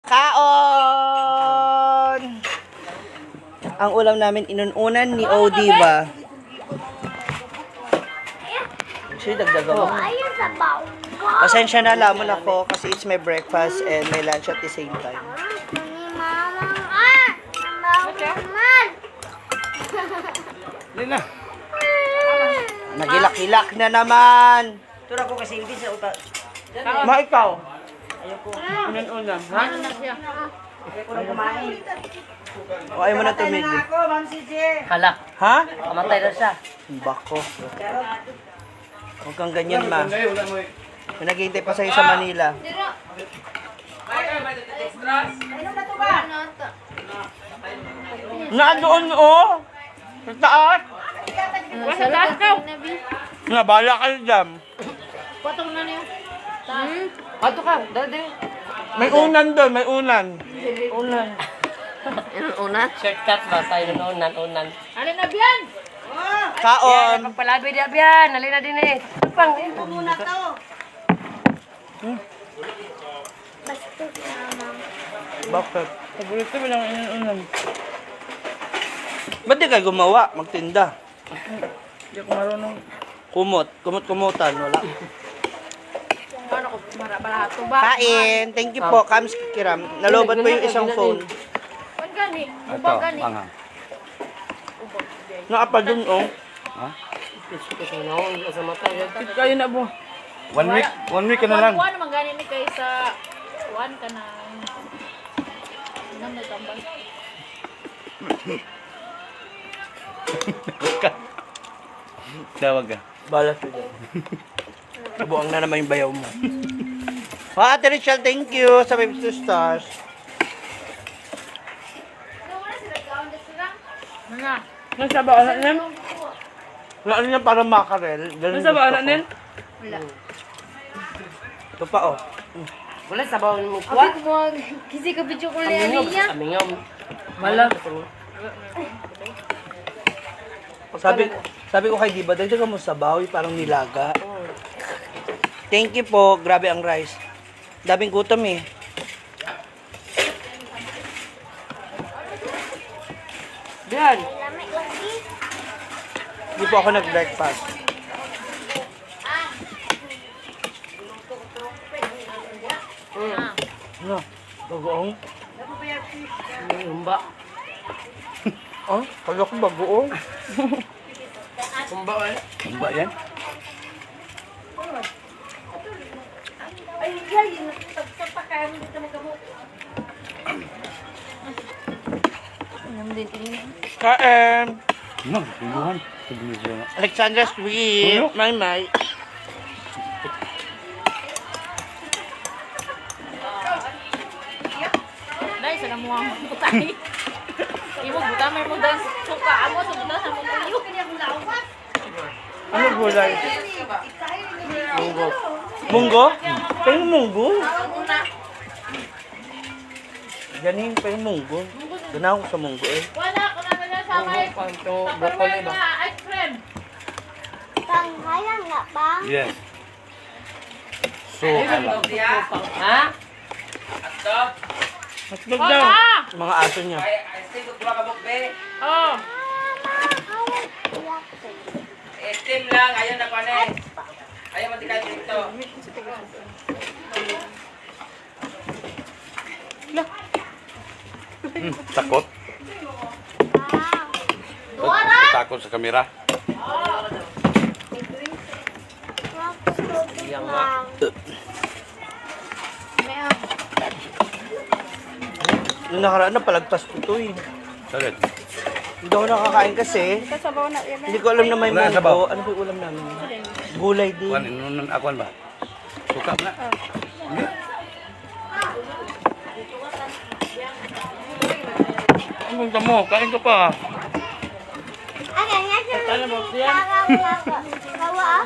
Kaon! Ang ulam namin inununan ni Odiva. Siya dagdagan mo. Ayun sa baw. Pasensya na lamon ako kasi it's my breakfast and my lunch at the same time. Ni mama. Naman. Hindi na. Nagilak-hilak na naman. Tura ko kasi hindi sa utak. Ma, ikaw? Ayoko. Inununan, ha? Ayoko na kumain. O ayaw mo na tumigil. Ako, Ma'am CJ. Hala, Ha? kamatay na siya. Bako. Huwag kang ganyan, ma. Wala mo May naghihintay pa sa'yo sa Manila. Nandoon, oh! Sa taas! Sa taas ka. Nga, bahala kayo dyan. Patong na niyo. Ato ka, dali. May unan doon, may unan. Shortcut ba? Tayo unan. Alin na biyan? Kaon! Pagpalabi di abyan. Alin na din eh. Pang. Muna to. Bastos mama. Bakit? Paborito mo lang unan. Ba't di ka gumawa? Magtinda. Hindi ako marunong. Kumot-kumutan. Wala. Ano ko, marabalato ba? Kain! Thank you po, Kams Kiram. Nalobat pa yung isang phone. Kung gani, upang gani. Nakapa dun, oh. Kayo na po. 1 week ka na lang. Kuha naman gani ni kay sa kuhan ka na. Nang nagtambal. Tawag ka. Balas ko dyan. Buang na naman yung bayaw mo. Ate Richelle, thank you sa 52 stars. Mana? Nasa ba anak niya? Wala niya para makarel. Nasa ba anak niya? Wala. Ito pa, oh. Wala sabaw mo Abi ko mo, kasi ka video ko liya niya. Amingom. Mala. Sabi ko kay Diba, dagdagan mo sa bawi, parang nilaga. Thank you po. Grabe ang rice. Daming gutom eh. Yan. Lamig lagi. Hindi po ako nag-breakfast. Ano? Bagoong? Humba. Oh, kala ko bagoong. Humba eh. Ano ba yan? Ay, yay, nagtagsa kaya mo dito magkamot. Ano din tingin? Kain! No, tingnan. Alexandra Sweet! May. Dahil sa namuha mo butay. Imo butamay mo dahil suka amo sa butas sa mga iyo. Ano gulay? Munggo. Munggo? Peng munggo? Ganing peng munggo. Ganaw ko sa munggo eh. Wala ko na nila sa may broccoli ba? ice cream. Panghalang nga ba? Yes. So, Ha? Hotdog daw. Wala! Mga aso niya. Oh. Steam lang, ayaw na pa na. Ayaw matikay dito. takot. Duara? Takot sa kamera. Yang lang. Nung nakaraan na palagpas ko to eh. Sakit. Hindi ako nakakain kasi. Hindi ko alam na may Wala sabaw. munggo. Ano ba yung ulam namin? Gulay din. Kuan inunan akuan ba? Suka na. Ang mo, kain ka pa. Ano nga siya? Kawa ah.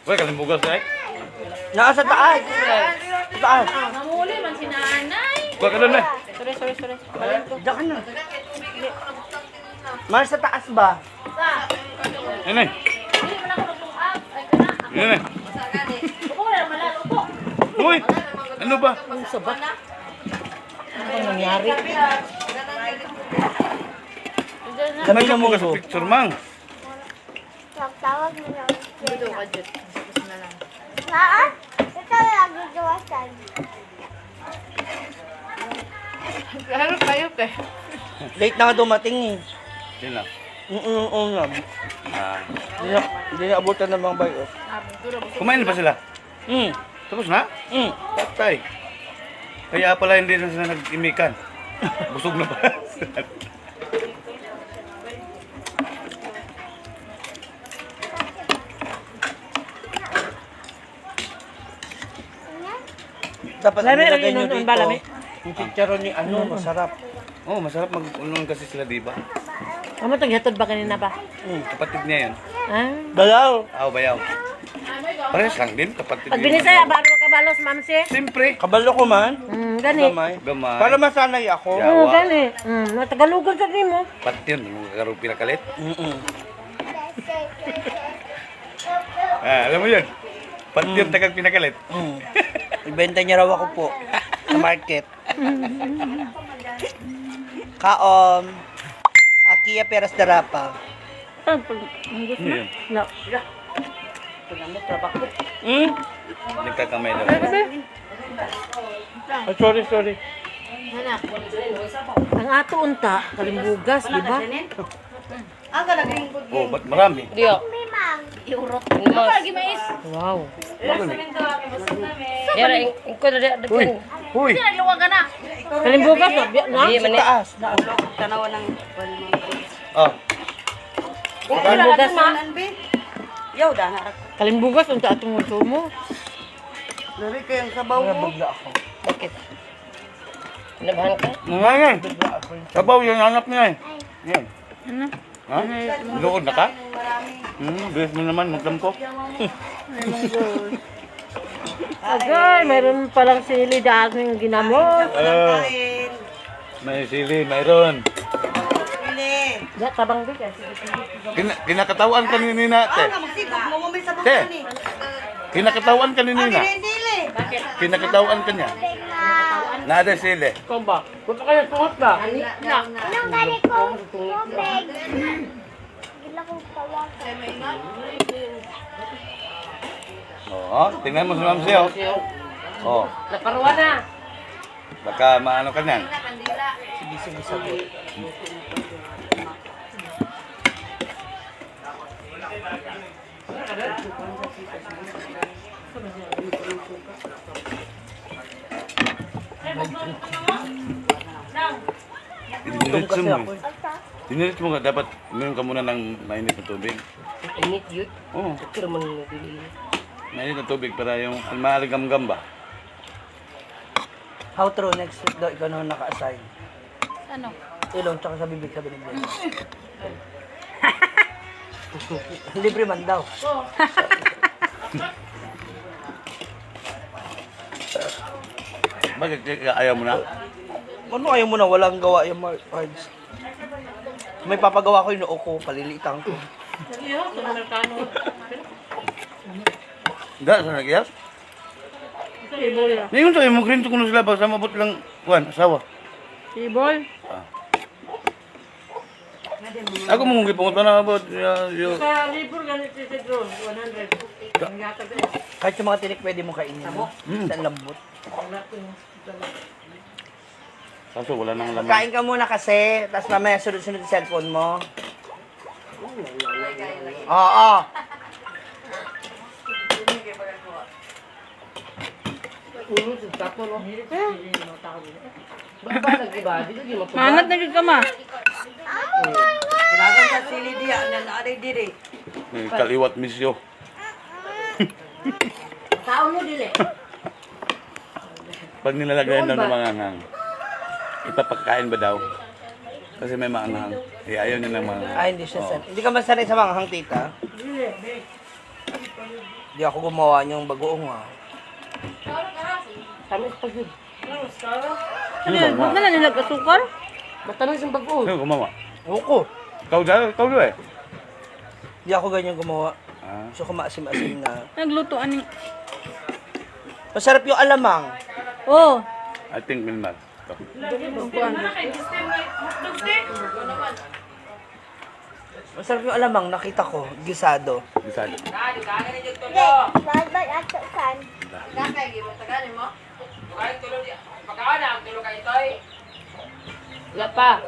Wala kalimbugas eh. Naka sa taas. Sa taas. Namuli man si nanay. Kuha ka doon eh. Sorry. Diyan ka na. Mar sa taas ba? Yan eh. Hindi man ako nagtungag. Ay, kana. Yan eh. Upo na naman lang, upo. Uy! Ano ba? Ang sabat. Ano bang nangyari? Gamay na Nagka mo ka sa munggo. picture, mang. Tawag mo lang. Dito ka, Jet. Tapos na lang. Saan? Ito lagi gawasan. Harap kayo, pe. Late na nga dumating eh. Yun lang. Lang. Ah. Hindi na abutan ng mga bayo. Kumain na ba sila? Tapos na? Patay. Kaya pala hindi na sila nag-imikan. Busog na ba? Dapat Lami, nilagay nyo yun, dito. balami. Yung chicharon ni ano, masarap. Oh, masarap mag-unon kasi sila, di ba? Ano taghatod ba kanina pa? Kapatid niya yun. Ah. Dalaw. Aw, bayaw. Parehas lang din, kapatid Pag yun. binisay, baro ka balos, mamsi. Siyempre. Kabalo ko man. Gani. Gamay. Gamay. Para masanay ako. Yeah. Yawa. Gani. Natagalugan sa mo. Pati yun, yung karong pinakalit. Mm-mm. Alam mo yun? Pati yun, tagang pinakalit. Ibenta niya raw ako po sa market. Kaom. Akia Peras Darapa. Yun. No. Nagkakamay daw. Oh, sorry. Ang ato unta, kalimbugas, di ba? Oh, ba't marami? Mimang. Wow. Uy! Kalimbugas, na? Sa taas. Oh, Kalimbugas, kalimbugas, unta atong uso mo. Nabagla ako. ngayon. Sabaw, yung hanap niya eh. Yan. Ha? Luod na ka? Bilis mo naman, magdam ko. Agay, mayroon palang sili daming ginamot. May sili, mayroon. Ya, tabang di kasi. Kinakatawan ka ni Nina, te. Te, kinakatawan ka ni Nina. Kinakatawan ka niya. Nada sili. Ikaw ba? Punta kayo, tuhot ba? Anong gani ko? Tubig. Gila kong tawagan. Oo, tingnan mo si Ma'am Sio. Oh, Naparuwa na. baka maano ka niyan. Sige, sagot. Diniritso mo eh. Diniritso mo nga, dapat uminom ka muna ng mainit na tubig. Init yun. Oo, Pero man nabili. mainit na tubig para yung maaligam-gam ba? How true, next week daw ikaw naman naka-assign. Ano? Ilong, tsaka sa bibig sabi ni Glenn. Libre man daw. Bakit ayaw mo na? Ano ayaw mo na walang gawa yung cards? May papagawa ko yung noo ko, palilitan ko. Iyo, sa Amerikano. Hindi, saan nag-iyas? Sibol ya. Ngayon sa'yo, mag-rinto ko na sila ba sa mabot lang, kuwan, asawa. Sibol. Ako mong gipungot na about yung... Sa libur ganito si Drone, 100. Ang yatag ko. Kahit yung mga tinik pwede mo kainin. Sa lambot. Kaso wala nang laman. Kain ka muna kasi, tapos mamaya sunod-sunod yung cellphone mo. Oo. Angat na ka ma. May kaliwat misyo. Tao mo dili. Pag nilalagayan daw ng mga anghang, ipapakain ba daw? Kasi may maanghang. Eh, ayaw niya ng mga... Ah, hindi siya sanay. Hindi ka masanay sa mga hang, tita? Hindi ako gumawa niyong bagoong ah. Tamis pa yun. Ano ba? Huwag na lang nilag asukal. Matamis yung bago. Ano gumawa? Ako. Ikaw daw eh. Hindi ako ganyan gumawa. Ah. Gusto ko maasim-asim na. Nagluto ani. Masarap yung alamang. Oh. I think Milmar. Ito. Masarap yung alamang, nakita ko. Gisado. Bisado. Hindi, bad ato san. Wala pa.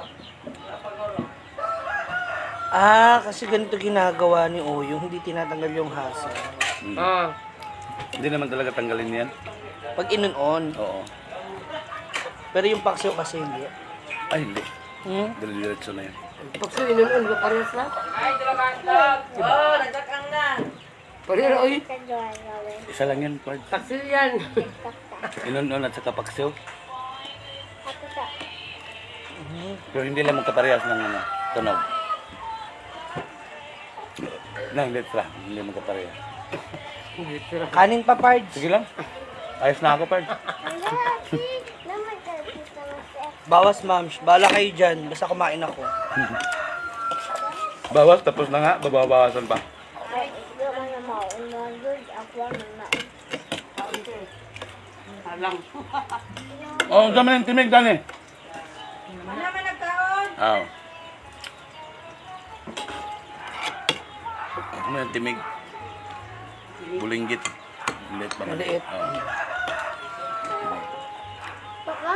Ah, kasi ganito ginagawa ni Oyong, hindi tinatanggal yung hasa. Hindi naman talaga tanggalin yan. Pag inunon. Oo. Pero yung paksiw kasi hindi. Ay, hindi. Hmm? Diretso na yan. Isa lang yan, Pard. Inon-on at saka paksiw. Ato sa. Pero hindi lang magkaparehas ng ano, tunog. Nang letra, hindi magkaparehas. Kanin pa, Pards. Sige lang. Ayos na ako, Pard. Ala, si. Naman ka dito mas. Bawas, ma'ams. Bala kayo dyan. Basta kumain ako. Bawas, tapos na nga, babawasan pa. Ay, hindi ka na maunod. Ako na. Oh, dami ng timig, Dani. Oo. Ano yung timig? Bulinggit. Maliit ba? Maliit. Oo. Baka.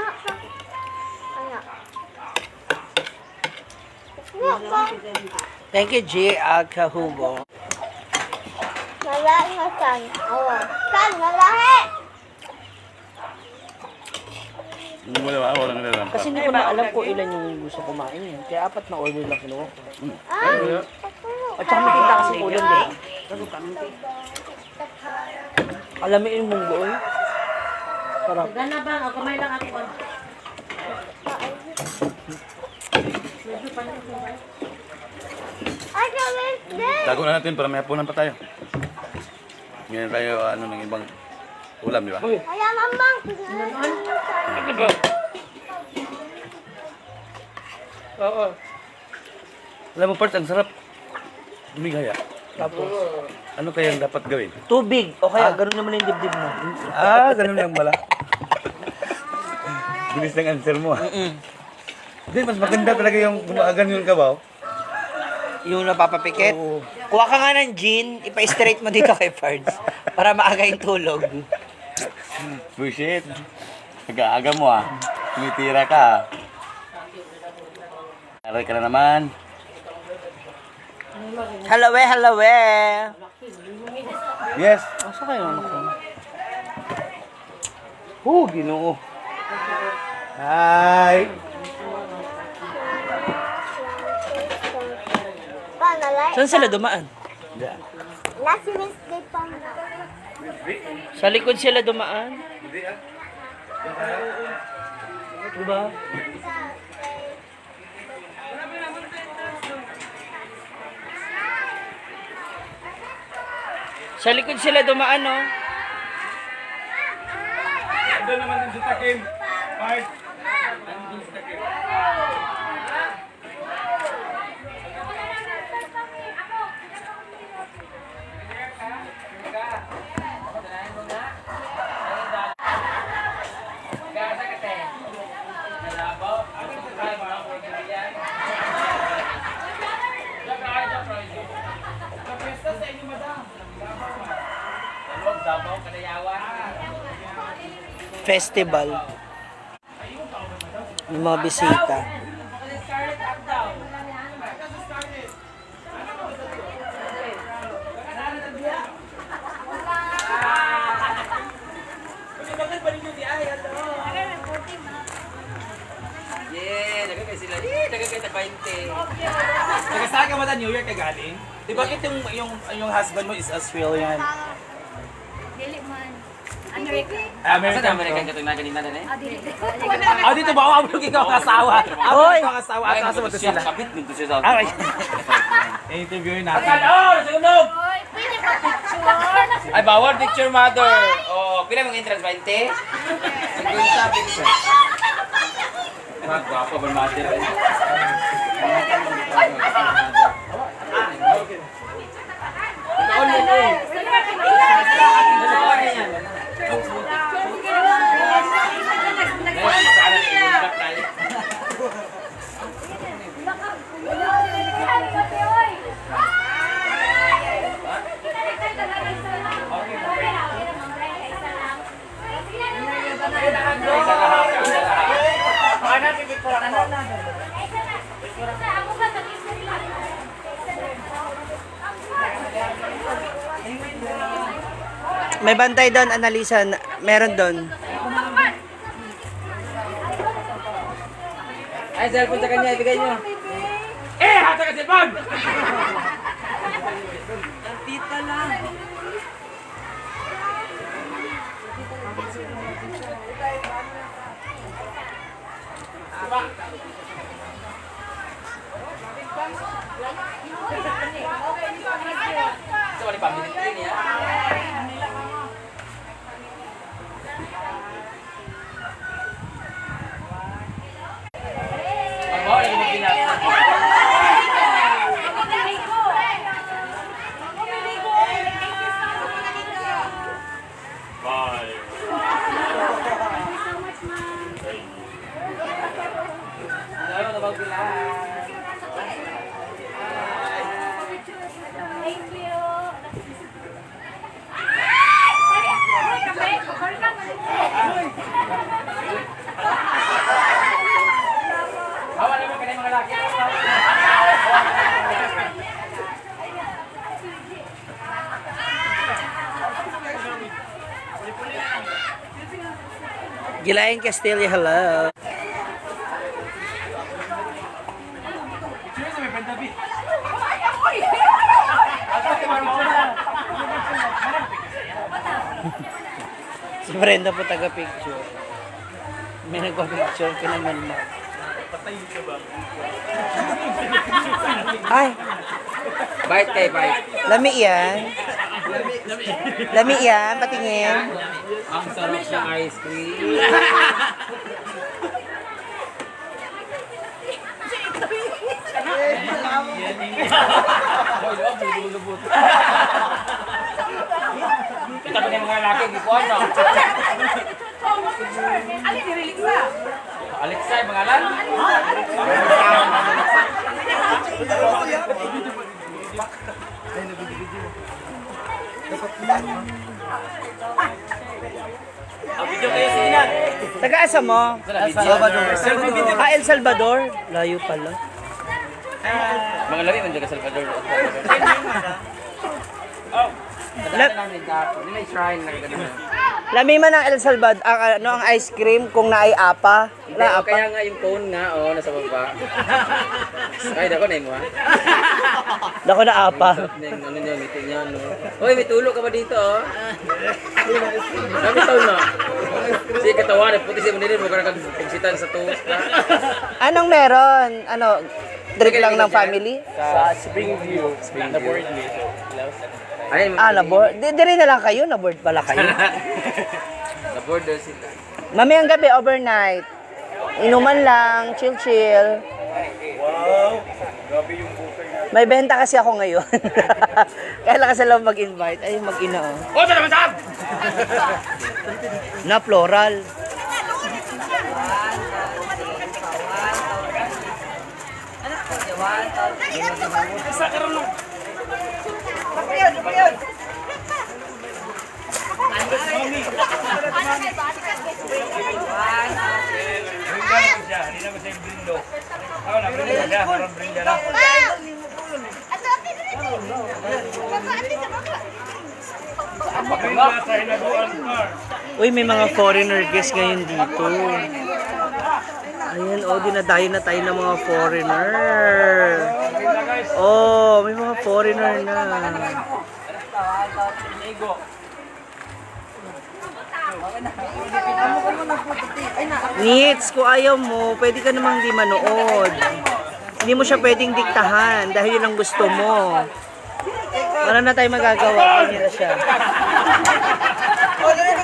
Ano? Baka. Thank you, G. Agkahubo. Nalahi nga san. Awa. San, nalahi! Walang nilalang pa. Kasi hindi ko na alam kung ilan yung gusto kumain yun. Kaya 4 na order lang kinuha ko. Ah! At saka makita kasi ulan din. Alam mo yung munggo eh. Sarap. Gana bang? O kamay lang ako. Ay, gawin din! Tago na natin para may hapunan pa tayo. Ngayon tayo ano ng ibang ulam, di ba? Kaya mamang. Oo. Alam mo, Part, ang sarap. Dumigaya. Tapos, Ano kayang dapat gawin? tubig. O kaya, ganun naman yung dibdib mo. Ah, ganun lang pala. Bilis ng answer mo. Hindi, mas maganda talaga yung gumaagan yung kabaw. Yung napapapikit. Oo. Kuha ka nga ng gin, ipa-straight mo dito kay Pards. Para maaga yung tulog. Bullshit. Nag-aaga mo ah. Tumitira ka. Aray ka na naman. Halawe, halawe. Yes. Asa kayo anak ko? Ginoo. Hi. Pa, nalahi. Saan sila dumaan? Last Wednesday pa. Sa likod sila dumaan. Diba? Sa likod sila dumaan, no? Ando naman din sa takim. Part. Festival. Yung mga bisita. Yeah, nagkakay sila. Nagkakay na 20. Nagasaga mo na New York ka galing? Di ba yung husband mo is Australian? Dili man. American. Saan American ka ito na kanina na eh? Ah, dito ba? Awag ikaw ang asawa. Awag ikaw ang asawa. At nasa mo siya sila. kapit nito siya sa Okay. I-interviewin natin. Oh, sunog! Pwede pa picture. Ay, bawal picture mother. Oh, pila mong entrance 20? Siguro sa picture. Guwapo ba mother? May bantay doon, Annalisa. Meron doon. Ay, cellphone sa kanya, ibigay nyo. Hata ka cellphone! Sorry, pamilya ko yun, ya. Ako, lagi mo ginasa. Ano, nabag bilang. Thank you. Hawa naman ka na yung mga laki. Gilayan Castilla, hello. Si Brenda po taga-picture. May nagpa-picture ka naman mo. Ay, Bite kay bite. lami yan. Lami yan, patingin. Ang sarap ng ice cream. Kita pa yung mga lalaki, di ko ano. Alexa, yung mga lan. Taga-asa mo? Ah, El Salvador. Layo pala. Mga labi man dyan ka Salvador. La- namin dapat. Hindi may shrine na gano'n. Lami man ang El Salvador, ang ice cream kung naay apa. Wala apa. Kaya nga yung cone nga, nasa baba. Ay, dako na mo ha. Dako na apa. Ano nyo, meeting nyo, no? Uy, may tulog ka ba dito, oh? Kami taon na. Sige, katawan, puti siya mo nilin, huwag ka nagpagsitan sa tuwas ka. Anong meron? Ano, trip lang ng family? Sa Springview. Na board dito. Ayun, Ah, na-board. Di na lang kayo, na-board pala kayo. na-board daw sila. Mamayang gabi, overnight. Inuman lang, chill-chill. Wow! Grabe yung buffet na. May benta kasi ako ngayon. Kaya lang kasi lang mag-invite. Ay, mag-ina oh. Oh, saan naman saan? Na floral. Hindi naman siya yung brindo. Ako na, brindo siya. Harap brindo na. Brindo sa Hinaguan Park. Uy, may mga foreigner guests ngayon dito. Ayan, oh, dinadayo na tayo ng mga foreigner. Oh, may mga foreigner na. Nits, kung ayaw mo, pwede ka namang di manood. Hindi mo siya pwedeng diktahan dahil yun ang gusto mo. Wala na tayo magagawa, kanya na siya.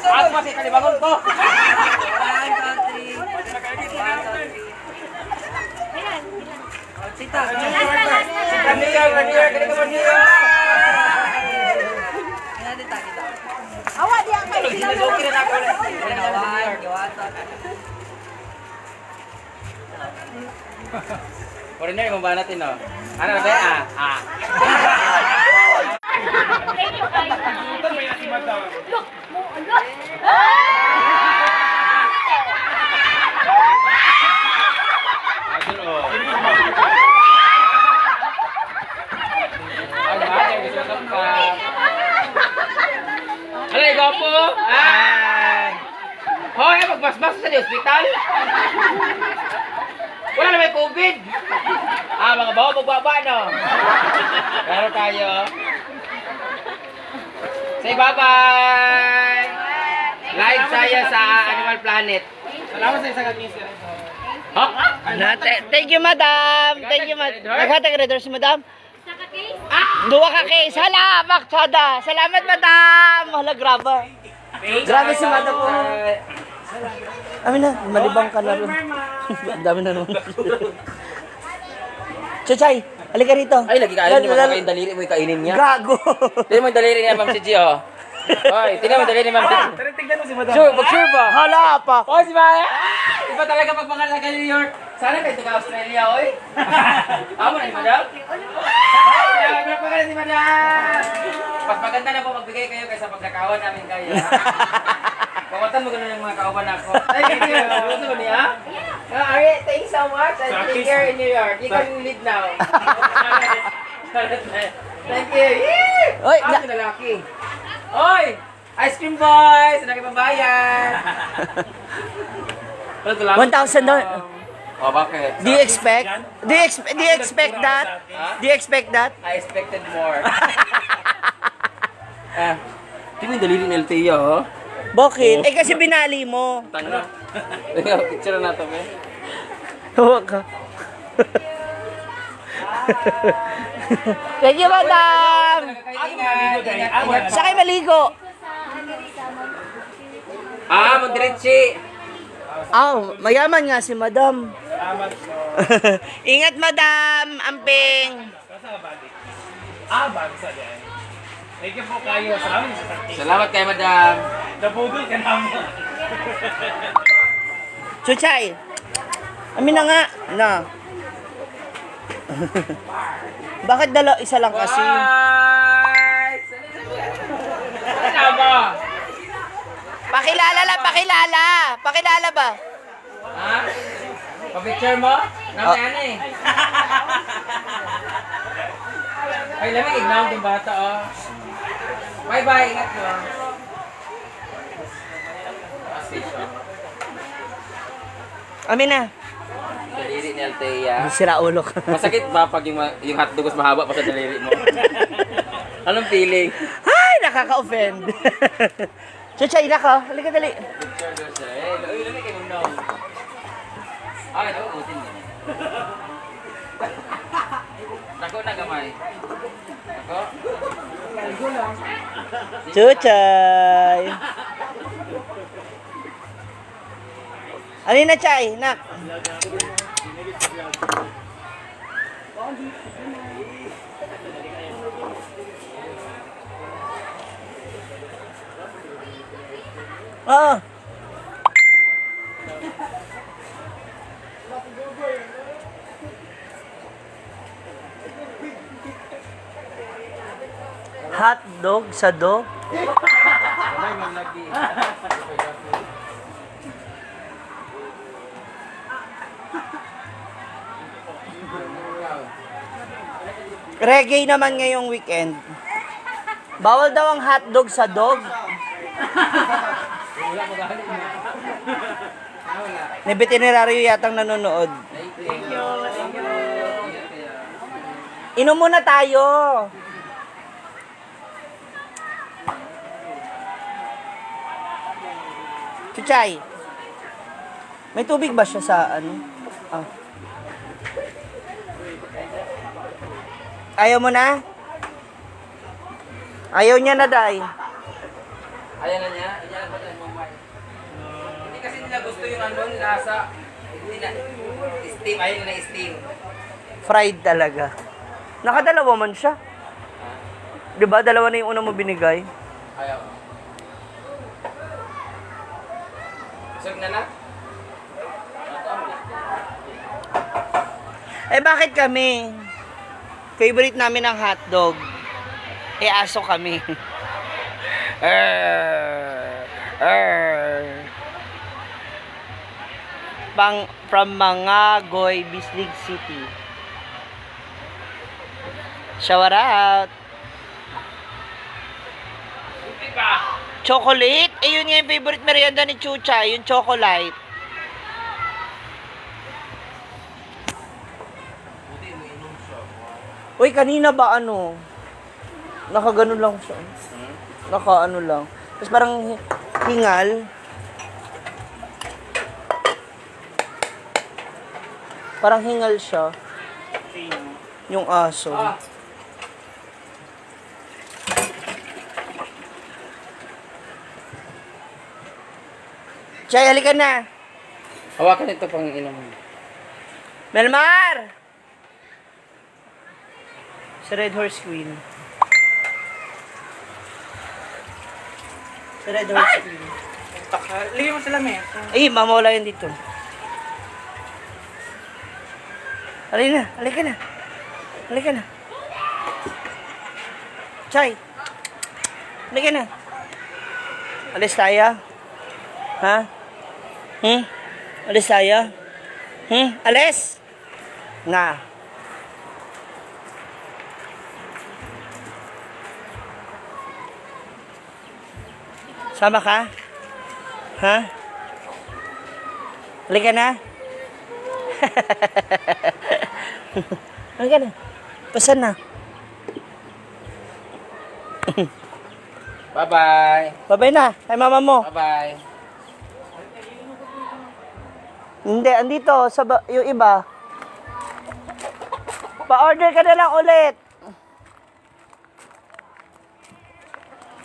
At pati kalibangon ko. Awa dia kay Foreigner, mo ba natin, no? Ano na ba? Look, mo look. Mas sa hospital? Wala na may COVID. Mga bawa magbaba, no? Laro tayo. Say bye-bye! Live tayo sa Animal Planet. Salamat sa isang agis. Ha? Thank you, madam. Thank you, madam. Naghatag red si madam. Duwa ka kay. Salamat, Chada. Salamat, madam. Hala, grabe. Grabe si madam po. Amin na, malibang ka na rin. Ang dami na naman. Chuchay, halika rito. Ay, lagi kainin mo kakain daliri mo kainin niya. Gago. Tingnan mo yung daliri niya, Ma'am Siji, oh. Hoy, tingnan mo yung daliri ni Ma'am Siji. Pero tignan mo si Madam. Sure ba? Hala pa. Oh, si Maya! Iba talaga pag mga laga New York. Sana kayo taga Australia, oy. Amo na ni Madam? Ay, pinapaganda si Madam! Mas maganda na po magbigay kayo kaysa pagkakawan namin kayo. Pawatan mo ganun yung mga kauban ako. Thank you. Gusto mo niya? Ari, thank you so much. I take care in New York. You can leave now. Thank you. Yee! Oy, Ang lalaki. Oy! Ice cream boys! Saan kayo babayan? 1,000 doon. Oh, bakit? Do you expect? Do you expect that? Do you expect that? I expected more. Tingnan yung daliri ng LTO, oh. Bakit? Eh kasi binali mo. Tanga. Picture na to, be. Huwag ka. Thank you, madam. Ingat. Sa kayo maligo. Mondiretsi. Mayaman nga si madam. Ingat, madam. Amping. Bagsa dyan. Thank you po kayo. Salamat sa sakti. Salamat kay madam. Nabudol ka na mo. Chuchay. Amin na nga. Na. Bakit isa lang kasi? Bye! Sama. Pakilala lang, pakilala. Pakilala ba? Ha? Pa-picture mo? Yan eh. Ay, lamig ignaw yung bata, oh. Bye-bye, ingat mo. Amin na. Daliri ni Althea. Sira ulo ka. Masakit ba pag yung hotdog mas mahaba pa sa daliri mo? Anong feeling? Ay, nakaka-offend. Chuchay, naka. Halika, dali. Picture daw siya. Eh, lamig kayo muna. Ay, ito, utin din. Tako na gamay. Tako? Chuchay. Alin na, Chay? Nak. Oo. Hot dog sa dog. Reggae naman ngayong weekend. Bawal daw ang hotdog sa dog. May veterinaryo yatang nanonood. Inom muna tayo. Chuchay. May tubig ba siya sa ano? Ah. Ayaw mo na? Ayaw niya na, Day. Ayan na niya. Ayan na ba tayo mamay? Hindi kasi nila gusto yung ano, lasa. Hindi na. Steam. Ayaw nila steam. Fried talaga. Nakadalawa man siya. Diba? Dalawa na yung una mo binigay. Ayaw. Sag na na? Eh bakit kami? Favorite namin ang hotdog. Eh aso kami. From Mangagoy, Bislig City. Shower out. Chocolate? Eh, yun nga yung favorite merienda ni Chucha, yung chocolate. Uy, kanina ba ano? Nakaganon lang siya. Naka-ano lang. Tapos parang hingal. Parang hingal siya. Yung aso. Chay, halika na. Hawakan ito pang inom. Melmar! Sa Red Horse Queen. Sa Red Horse Queen. Ligay mo sila, me. Ay, mamawala yan dito. Halika na, halika na. Halika na. Chay. Halika na. Alis tayo. Ha? Alis tayo? Alis? Nga. Sama ka? Ha? Halika na. Halika na. Pasan na. Bye-bye. Babay na. Kay mama mo. Bye-bye. Hindi, andito. Yung iba. Pa-order ka na lang ulit.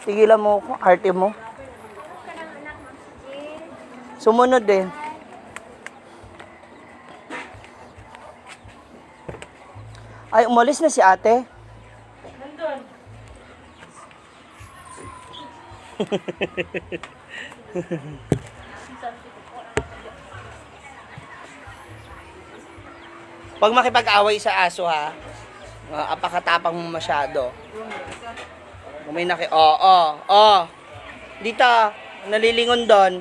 Tigilan mo ko. Arte mo. Sumunod eh. Ay, umalis na si ate. Nandun. Pag makipag-away sa aso ha, apakatapang mo masyado. Kung may Dito, nalilingon doon.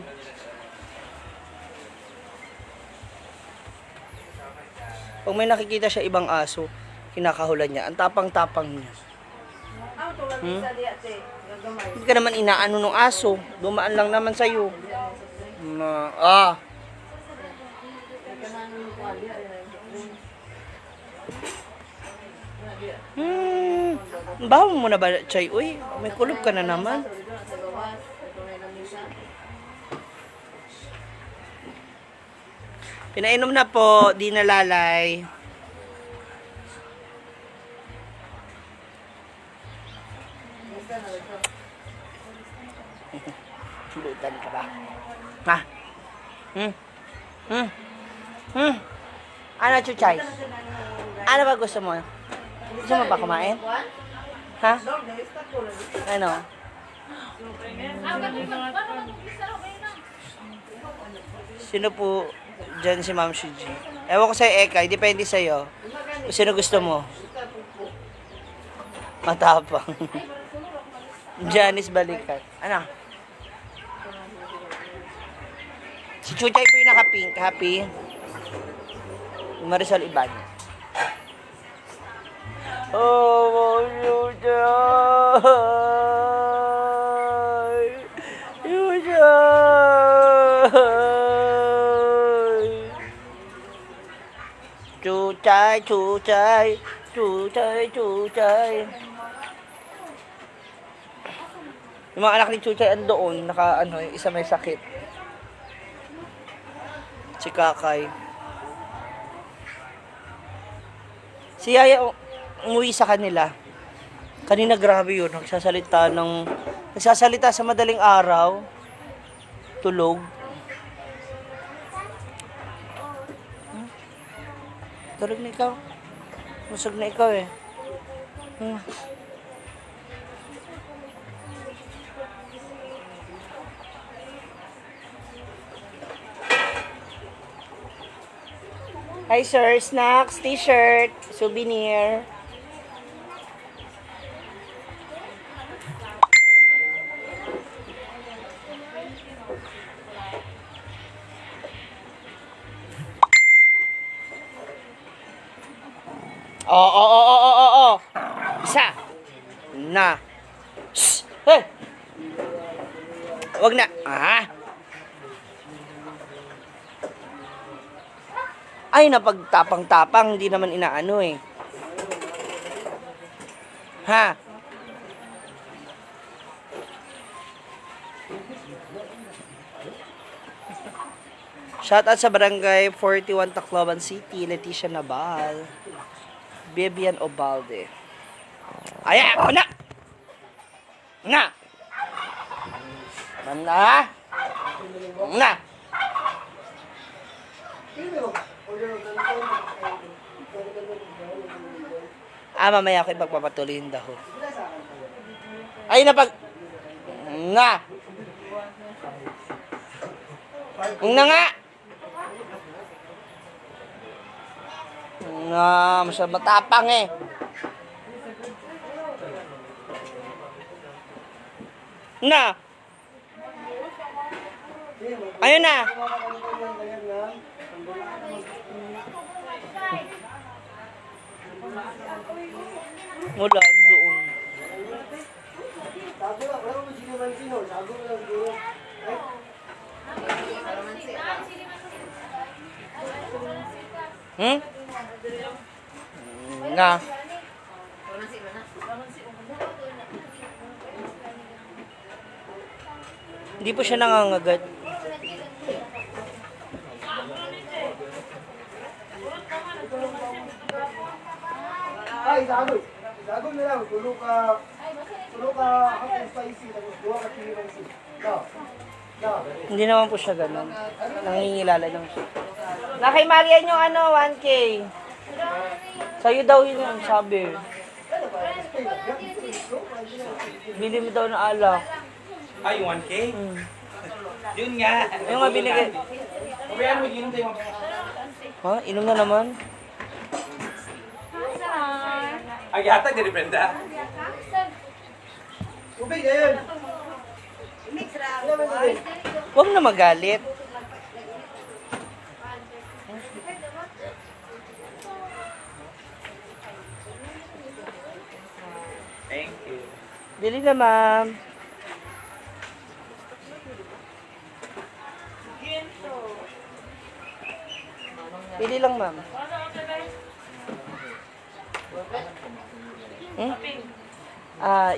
Pag may nakikita siya ibang aso, kinakahulan niya. Ang tapang-tapang niya. Hindi ka naman inaano ng aso. Dumaan lang naman sa'yo. Baho mo na ba, Chay? Uy, may kulog ka na naman. Pinainom na po, di nalalay. Lutan ka ba? Ha? Ano, Chuchay? Ano ba gusto mo? Gusto mo ba kumain? Ha? Ano? Sino po dyan si Ma'am Shiji? Ewan ko sa'yo, Eka. Depende sa'yo. Kung sino gusto mo. Matapang. Janice Balikat. Ano? Si Chuchay po yung naka-pink. Happy? Marisol Iban. Oh, Chuchay! Chuchay! Chuchay! Chuchay! Chuchay! Yung mga anak ni Chuchay andoon, yung isa may sakit. Si Kakay. Si Yaya umuwi sa kanila. Kanina grabe yun, nagsasalita sa madaling araw. Tulog. Tulog na ikaw. Busog na ikaw eh. Hi sir, snacks, t-shirt, souvenir. Isa. Na. Shh. Hey. Wag na. Ah. Ay, napagtapang-tapang. Hindi naman inaano eh. Ha? Shoutout sa Barangay 41 Tacloban City, Leticia Nabal, Vivian Obalde. Ayan, ako na! Na! Na! Na! Mamaya ako ipagpapatuloy yung daho. Ay, napag... Nga! Nga nga! Nga, masyadong matapang eh. Na! Ayun na! Wala, doon. Hmm? Nga. Hindi po siya nangangagat. Ay, dagol. Dagol na lang. Tulo ka hot and spicy. Tapos duwa ka chili spicy. No. No. Hindi naman po siya ganun. Nangingilala lang siya. Na kay Marian yung ano, 1K. Sa'yo daw yun yung sabi. Bili mo daw ng alak. Ay, 1K? Hmm. Yun nga. Yung nga binigay. Pabayaan mo, inom tayo mga. Ha? Inom na naman? Ay, hatag din ni Brenda. Tubig na yun. Huwag na magalit. Thank you. Bili na, ma'am. Bili lang, ma'am. Hmm?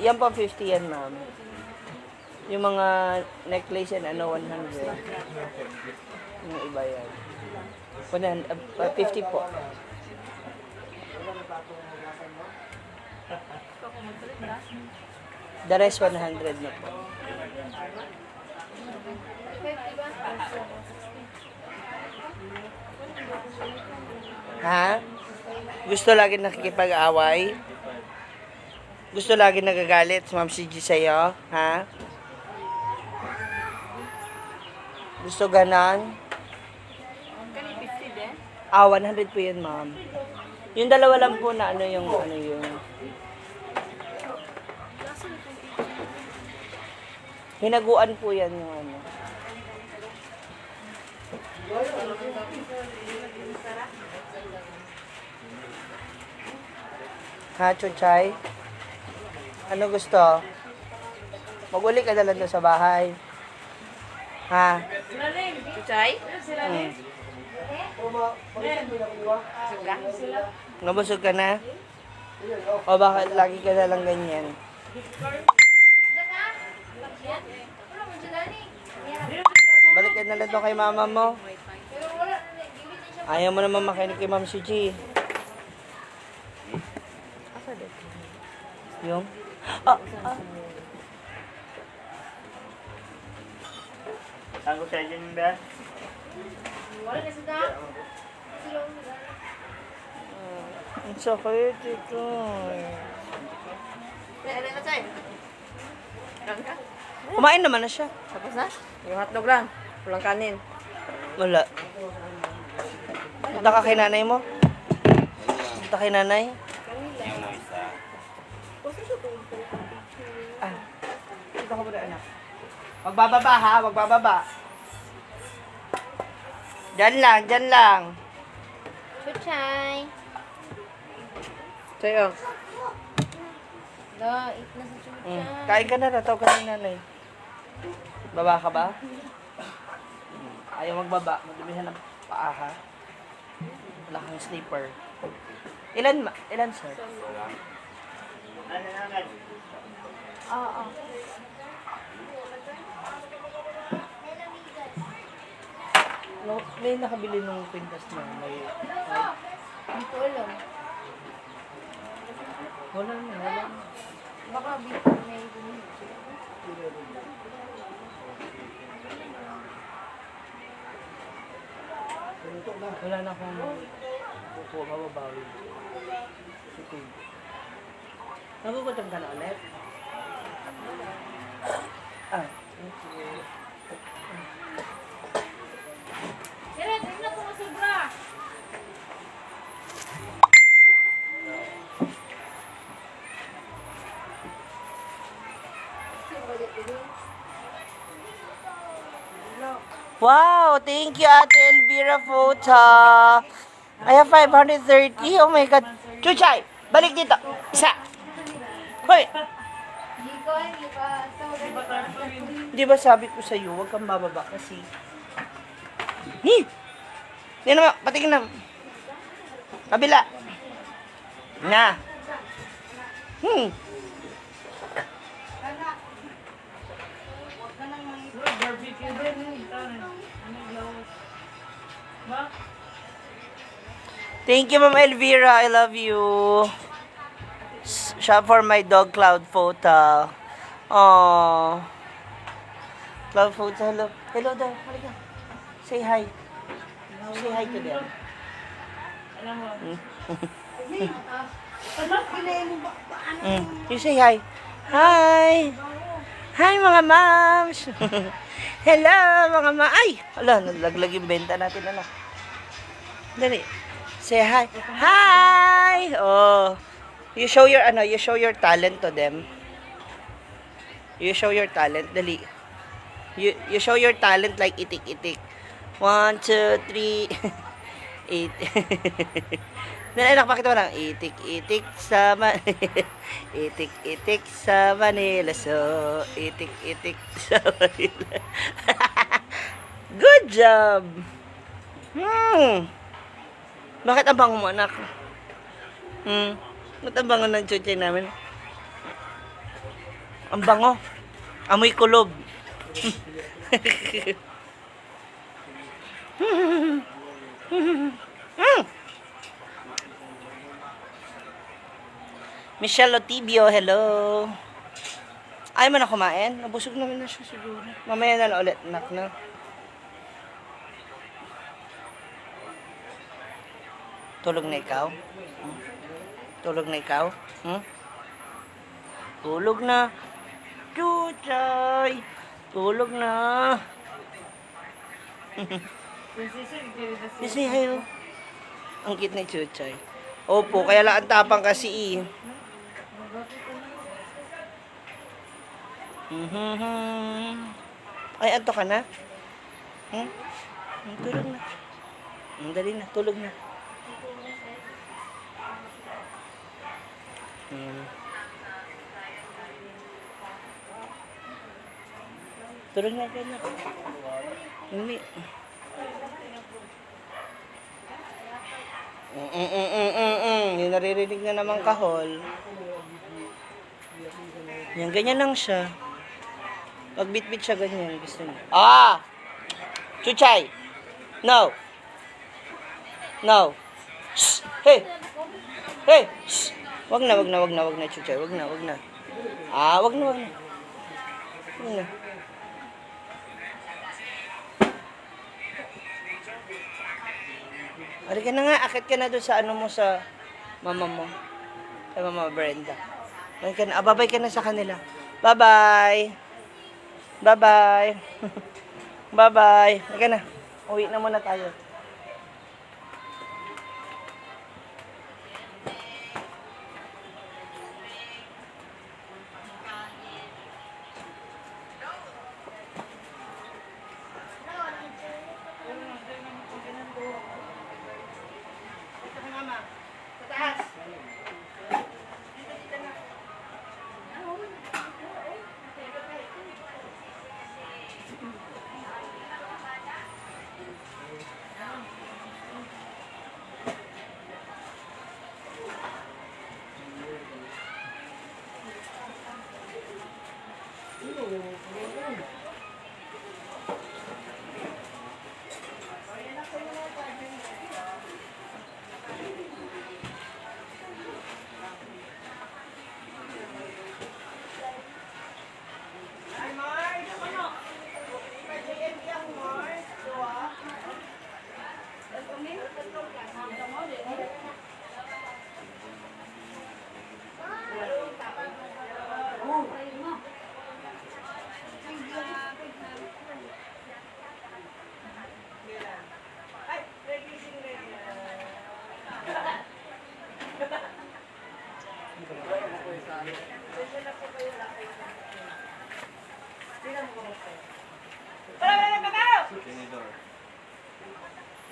Yan po 50 yan, ma'am. Yung mga necklace yan, 100. Yung iba yan. 50 po. The rest 100 na po. Ha? Gusto lagi nakikipag-away? Gusto lagi nagagalit si Ma'am CG sa'yo? Ha? Gusto ganan? 100 po yun, ma'am. Yung dalawa lang po na yung hinaguan po yan yung ano. Ha, Chuchay? Ano gusto? Mag-uli ka na lang doon sa bahay. Ha? Chuchay? Nabusog ka na? O bakit lagi ka na lang ganyan? Balik ka na lang doon kay mama mo. Ayaw mo naman makinig kay Ma'am CG. Yung? Tango sa inyo ba? Ang sakit ito. Kumain naman na siya. Tapos na? Yung hotdog lang. Walang kanin. Wala. Punta ka kay nanay mo? Punta kay nanay? Punta ka muna, anak. Magbababa ha, magbababa. Diyan lang, diyan lang. Chuchay. Sa'yo. Da, eat na si Chuchay. Kain ka na, tataw ka ng nanay. Baba ka ba? Ayaw magbaba. Madumihan ng paa, ha? Wala kang slipper. Ilan, sir? Oo. No, may nakabili nung pintas na. Hindi ko alam. Wala na. Baka before may bumili. Wala na akong buko, mababawi. Sige. Nagugutom ka na ulit? Ah, okay. Sira, tingnan ko masubra. Wow, thank you, Ate Elvira Fota. I have 530. Oh my God. Chuchay, balik dito. Isa. Hoy, Hindi ko, hindi pa. di ba sabi ko sa'yo, huwag kang bababa kasi. Hindi naman, patingin na. Kabila. Na. Thank you, Ma'am Elvira. I love you. Shop for my dog, Cloud Photo. Oh, Cloud Photo, hello. Hello daw. Halika. Say hi. Say hi to them. You say hi. Hi. Hi, mga moms. Hello, mga Ay! Ala, nalaglag yung benta natin, anak. Dali. Say hi. Hi! Oh. You show your talent to them. You show your talent. Dali. You show your talent like itik-itik. 1, 2, 3. Dali, anak, pakita mo lang. Itik-itik sa Itik-itik sa Manila. So, itik-itik sa Manila. Good job! Bakit ang bango mo, anak? Ba't ang bango ng chuchay namin? Ang bango. Amoy kulob. Michelle Otibio, hello. Ayaw mo na kumain? Nabusog namin na siya siguro. Mamaya na ulit, anak na. Tulog na ikaw? Tulog na ikaw? Tulog na. Chuchay! Tulog na. Kasi hayo. Ang cute ni Chuchay. Opo, kaya lang ang tapang kasi eh. Ay, anto ka na? Tulog na. Dali na, tulog na. Tulog na ka na. Hindi. Hindi naririnig na naman kahol. Yan, ganyan lang siya. Pag bit-bit siya ganyan, gusto niya. Ah! Chuchay! No! No! Shh! Hey! Hey! Shh! Wag na, Chuchay. Wag na. Ah, wag na. Wag na. Ari ka na nga, akit ka na doon sa ano mo sa mama mo. Kay Mama Brenda. Ari ka na, babay ka na sa kanila. Bye-bye. Bye-bye. Bye-bye. Ari ka na. Uwi na muna tayo.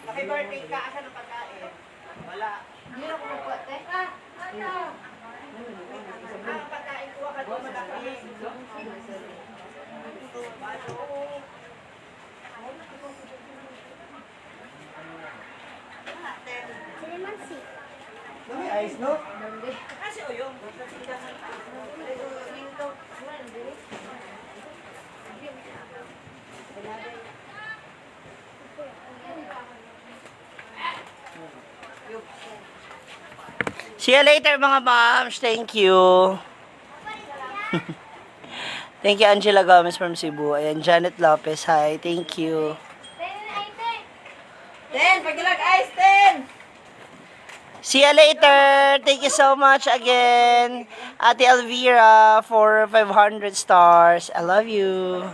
Happy birthday ka, asa ng pagkain? Wala. Hindi na kumukuha, te. Ang pagkain ko ka doon malaki. Silimansi. Dami ice, no? Kasi o yung. See you later mga moms. Thank you. Thank you Angela Gomez from Cebu. Ayan, Janet Lopez. Hi. Thank you. See you later. Thank you so much again. Ate Elvira for 500 stars. I love you.